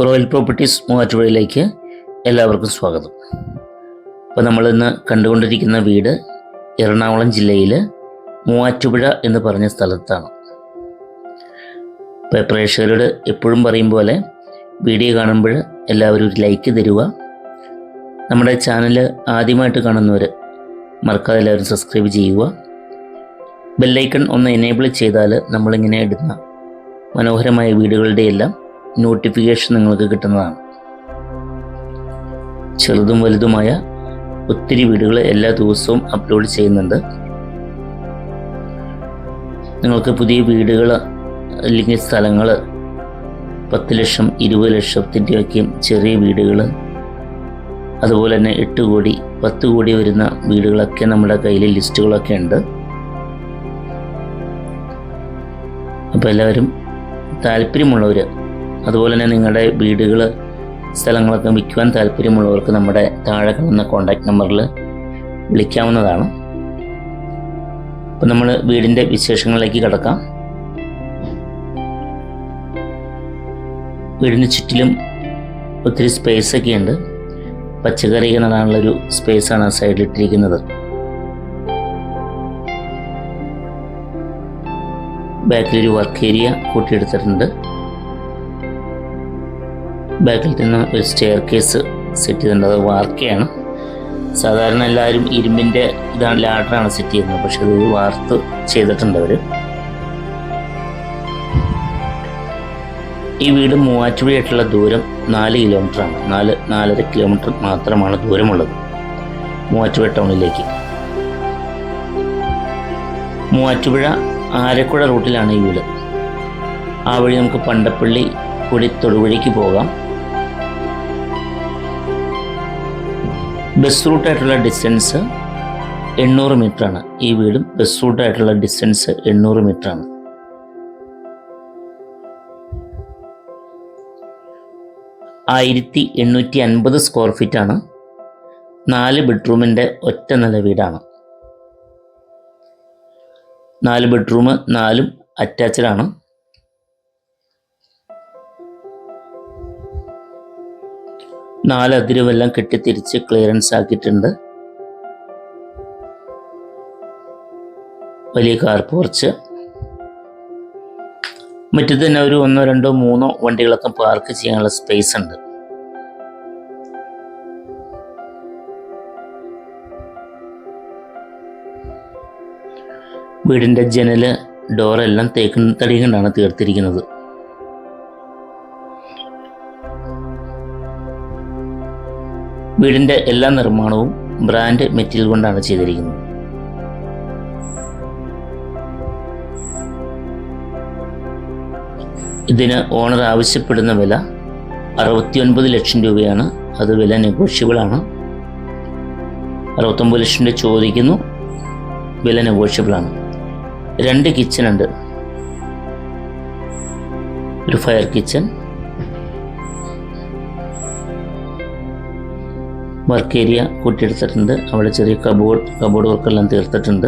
Royal properties മൂവാറ്റുപുഴയിലേക്ക് എല്ലാവർക്കും സ്വാഗതം. അപ്പോൾ നമ്മളിന്ന് കണ്ടുകൊണ്ടിരിക്കുന്ന വീട് എറണാകുളം ജില്ലയിൽ മൂവാറ്റുപുഴ എന്ന് പറഞ്ഞ സ്ഥലത്താണ്. ഇപ്പോൾ പ്രേക്ഷകരോട് എപ്പോഴും പറയും പോലെ വീഡിയോ കാണുമ്പോൾ എല്ലാവരും ഒരു ലൈക്ക് തരിക. നമ്മുടെ ചാനൽ ആദ്യമായിട്ട് കാണുന്നവർ മറക്കാതെ എല്ലാവരും സബ്സ്ക്രൈബ് ചെയ്യുക. ബെല്ലൈക്കൺ ഒന്ന് എനേബിൾ ചെയ്താൽ നമ്മളിങ്ങനെ ഇടുന്ന മനോഹരമായ വീഡിയോകളുടെ എല്ലാം നോട്ടിഫിക്കേഷൻ നിങ്ങൾക്ക് കിട്ടുന്നതാണ്. ചെറുതും വലുതുമായ ഒത്തിരി വീഡിയോകൾ എല്ലാ ദിവസവും അപ്ലോഡ് ചെയ്യുന്നുണ്ട്. നിങ്ങൾക്ക് പുതിയ വീടുകൾ അല്ലെങ്കിൽ സ്ഥലങ്ങൾ 10 ലക്ഷം 20 ലക്ഷത്തിൻ്റെയൊക്കെയും ചെറിയ വീടുകൾ, അതുപോലെ തന്നെ 8 കോടി 10 കോടി വരുന്ന വീടുകളൊക്കെ നമ്മുടെ കയ്യിൽ ലിസ്റ്റുകളൊക്കെ ഉണ്ട്. അപ്പോൾ എല്ലാവരും താല്പര്യമുള്ളവർ, അതുപോലെ തന്നെ നിങ്ങളുടെ വീടുകൾ സ്ഥലങ്ങളൊക്കെ വിൽക്കുവാൻ താല്പര്യമുള്ളവർക്ക് നമ്മുടെ താഴെ കാണുന്ന കോൺടാക്റ്റ് നമ്പറിൽ വിളിക്കാവുന്നതാണ്. അപ്പോൾ നമ്മൾ വീടിൻ്റെ വിശേഷങ്ങളിലേക്ക് കടക്കാം. വീടിന് ചുറ്റിലും ഒത്തിരി സ്പേസൊക്കെ ഉണ്ട്. പച്ചക്കറിയൊക്കെ നടാനുള്ളൊരു സ്പേസാണ് ആ സൈഡിലിട്ടിരിക്കുന്നത്. ബാക്കിലൊരു വർക്ക് ഏരിയ കൂട്ടിയെടുത്തിട്ടുണ്ട്. ബാക്കിൽ നിന്ന് ഒരു സ്റ്റെയർ കേസ് സെറ്റ് ചെയ്തിട്ടുണ്ട്. അത് വാർക്കയാണ്. സാധാരണ എല്ലാവരും ഇരുമ്പിൻ്റെ ലാഡറാണ് സെറ്റ് ചെയ്യുന്നത്, പക്ഷെ അത് വാർത്ത് ചെയ്തിട്ടുണ്ട് അവർ. ഈ വീട് മൂവാറ്റുപുഴയായിട്ടുള്ള ദൂരം 4 കിലോമീറ്ററാണ്. 4.5 കിലോമീറ്റർ മാത്രമാണ് ദൂരമുള്ളത് മൂവാറ്റുപുഴ ടൗണിലേക്ക്. മൂവാറ്റുപുഴ ആരക്കുഴ റൂട്ടിലാണ് ഈ വീട്. ആ വഴി നമുക്ക് പണ്ടപ്പള്ളി കൂടി തൊടുവഴിക്ക് പോകാം. ബസ് റൂട്ടായിട്ടുള്ള ഡിസ്റ്റൻസ് 800 മീറ്ററാണ്. ഈ വീടും ബസ് റൂട്ടായിട്ടുള്ള ഡിസ്റ്റൻസ് 800 മീറ്ററാണ്. ആയിരത്തി 850 സ്ക്വയർ ഫീറ്റാണ്. 4 ബെഡ്റൂമിൻ്റെ ഒറ്റ നില വീടാണ്. 4 ബെഡ്റൂം, 4 അറ്റാച്ച്ഡാണ്. അതിരുമെല്ലാം കെട്ടിത്തിരിച്ച് ക്ലിയറൻസ് ആക്കിയിട്ടുണ്ട്. വലിയ കാർ പോർച്ച്. മുറ്റത്ത് തന്നെ ഒരു 1, 2, 3 വണ്ടികളൊക്കെ പാർക്ക് ചെയ്യാനുള്ള സ്പേസ് ഉണ്ട്. വീടിൻ്റെ ജനല് ഡോറെല്ലാം തേക്കിൻ തടി കൊണ്ടാണ് തീർത്തിരിക്കുന്നത്. വീടിൻ്റെ എല്ലാ നിർമ്മാണവും ബ്രാൻഡ് മെറ്റീരിയൽ കൊണ്ടാണ് ചെയ്തിരിക്കുന്നത്. ഇതിന് ഓണർ ആവശ്യപ്പെടുന്ന വില 69 ലക്ഷം രൂപയാണ്. അത് വില നെഗോഷ്യബിളാണ്. 69 ലക്ഷം രൂപ ചോദിക്കുന്നു, വില നെഗോഷ്യബിളാണ്. 2 കിച്ചൺ ഉണ്ട്. ഒരു ഫയർ കിച്ചൺ, വർക്ക് ഏരിയ കൂട്ടിയെടുത്തിട്ടുണ്ട്. അവിടെ ചെറിയ കബോർഡ് വർക്കെല്ലാം തീർത്തിട്ടുണ്ട്.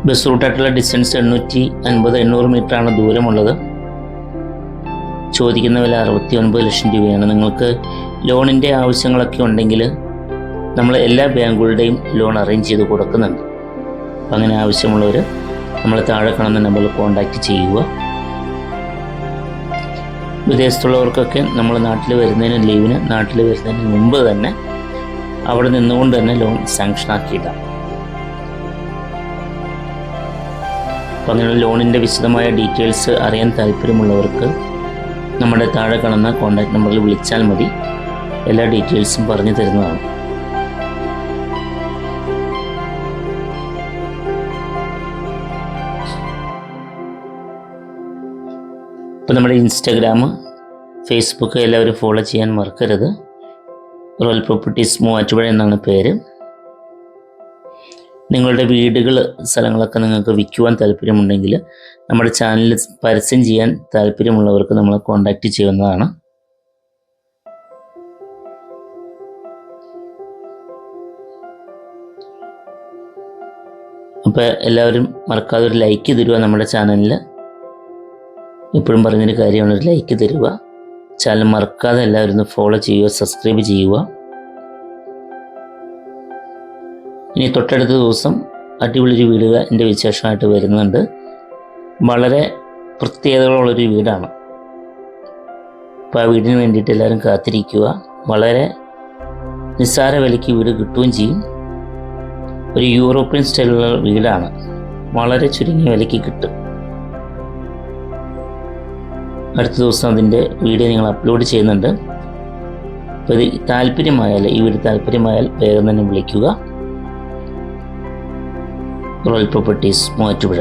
ബസ് റൂട്ടായിട്ടുള്ള ഡിസ്റ്റൻസ് 850-800 മീറ്ററാണ് ദൂരമുള്ളത്. ചോദിക്കുന്ന വില 69 ലക്ഷം രൂപയാണ്. നിങ്ങൾക്ക് ലോണിൻ്റെ ആവശ്യങ്ങളൊക്കെ ഉണ്ടെങ്കിൽ നമ്മൾ എല്ലാ ബാങ്കുകളുടെയും ലോൺ അറേഞ്ച് ചെയ്ത് കൊടുക്കുന്നുണ്ട്. അപ്പം അങ്ങനെ ആവശ്യമുള്ളവർ നമ്മൾ താഴെ കാണുന്ന നമ്പറിൽ കോൺടാക്റ്റ് ചെയ്യുക. വിദേശത്തുള്ളവർക്കൊക്കെ നമ്മൾ നാട്ടിൽ വരുന്നതിന് മുമ്പ് തന്നെ അവിടെ നിന്നുകൊണ്ട് തന്നെ ലോൺ സാങ്ഷൻ ആക്കിയിടാം. അപ്പം അങ്ങനെ ലോണിൻ്റെ വിശദമായ ഡീറ്റെയിൽസ് അറിയാൻ താല്പര്യമുള്ളവർക്ക് നമ്മുടെ താഴെ കാണുന്ന കോൺടാക്റ്റ് നമ്പറിൽ വിളിച്ചാൽ മതി. എല്ലാ ഡീറ്റെയിൽസും പറഞ്ഞു തരുന്നതാണ്. ഇപ്പോൾ നമ്മുടെ ഇൻസ്റ്റാഗ്രാം, ഫേസ്ബുക്ക് എല്ലാവരും ഫോളോ ചെയ്യാൻ മറക്കരുത്. റോയൽ പ്രോപ്പർട്ടീസ് മൂവാറ്റുപുഴ എന്നാണ് പേര്. നിങ്ങളുടെ വീടുകൾ സ്ഥലങ്ങളൊക്കെ നിങ്ങൾക്ക് വിൽക്കുവാൻ താല്പര്യമുണ്ടെങ്കിൽ നമ്മുടെ ചാനലിൽ പരസ്യം ചെയ്യാൻ താല്പര്യമുള്ളവർക്ക് നമ്മളെ കോൺടാക്റ്റ് ചെയ്യുന്നതാണ്. അപ്പോൾ എല്ലാവരും മറക്കാതെ ഒരു ലൈക്ക് തരുക. നമ്മുടെ ചാനലിൽ എപ്പോഴും പറയുന്നൊരു കാര്യമാണ്, ഒരു ലൈക്ക് തരുക. ചാനൽ മറക്കാതെ എല്ലാവരും ഒന്ന് ഫോളോ ചെയ്യുക, സബ്സ്ക്രൈബ് ചെയ്യുക. ഇനി തൊട്ടടുത്ത ദിവസം അടിപൊളിയൊരു വീഡിയോ എൻ്റെ വിശേഷമായിട്ട് വരുന്നുണ്ട്. വളരെ പ്രത്യേകതകളുള്ളൊരു വീടാണ്. അപ്പോൾ ആ വീടിന് വേണ്ടിയിട്ട് എല്ലാവരും കാത്തിരിക്കുക. വളരെ നിസ്സാര വിലയ്ക്ക് വീട് കിട്ടുകയും ചെയ്യും. ഒരു യൂറോപ്യൻ സ്റ്റൈലുള്ള വീടാണ്, വളരെ ചുരുങ്ങിയ വിലയ്ക്ക് കിട്ടും. അടുത്ത ദിവസം അതിൻ്റെ വീഡിയോ നിങ്ങൾ അപ്ലോഡ് ചെയ്യുന്നുണ്ട്. അപ്പോൾ ഇത് താല്പര്യമായാൽ, ഈ വീട് താല്പര്യമായാൽ വേഗം തന്നെ വിളിക്കുക. Royal properties Muvattupuzha.